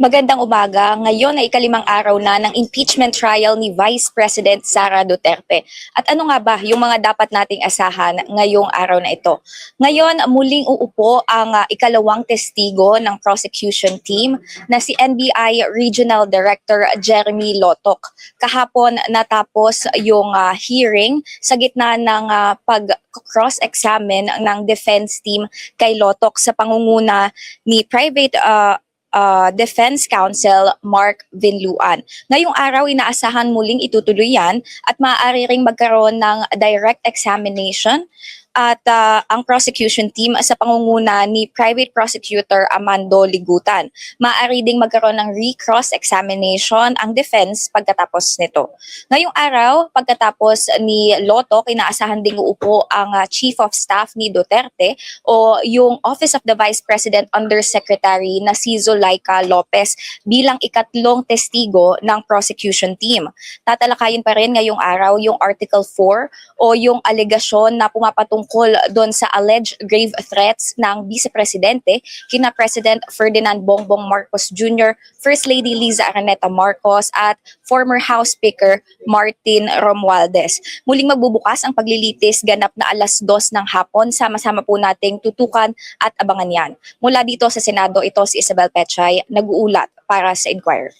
Magandang umaga. Ngayon ay ikalimang araw na ng impeachment trial ni Vice President Sara Duterte. At ano nga ba yung mga dapat nating asahan ngayong araw na ito? Ngayon, muling uupo ang ikalawang testigo ng prosecution team na si NBI Regional Director Jeremy Lotok. Kahapon natapos yung hearing sa gitna ng pag-cross-examine ng defense team kay Lotok sa pangunguna ni Private Defense Counsel Mark Vinluan. Ngayong araw, inaasahan muling itutuloy yan at maaari ring magkaroon ng direct examination at ang prosecution team sa pangunguna ni Private Prosecutor Amando Ligutan. Maaari ding magkaroon ng recross examination ang defense pagkatapos nito. Ngayong araw, pagkatapos ni Lotok, inaasahan ding uupo ang Chief of Staff ni Duterte o yung Office of the Vice President Undersecretary na si Zulaika Lopez bilang ikatlong testigo ng prosecution team. Tatalakayin pa rin ngayong araw yung Article 4 o yung alegasyon na pumapatungkol doon sa alleged grave threats ng Vice Presidente kina President Ferdinand Bongbong Marcos Jr., First Lady Liza Araneta Marcos at former House Speaker Martin Romualdez. Muling magbubukas ang paglilitis ganap na 2:00 ng hapon. Sama-sama po nating tutukan at abangan yan. Mula dito sa Senado, ito si Isabel Pechay, nag-uulat para sa Inquirer.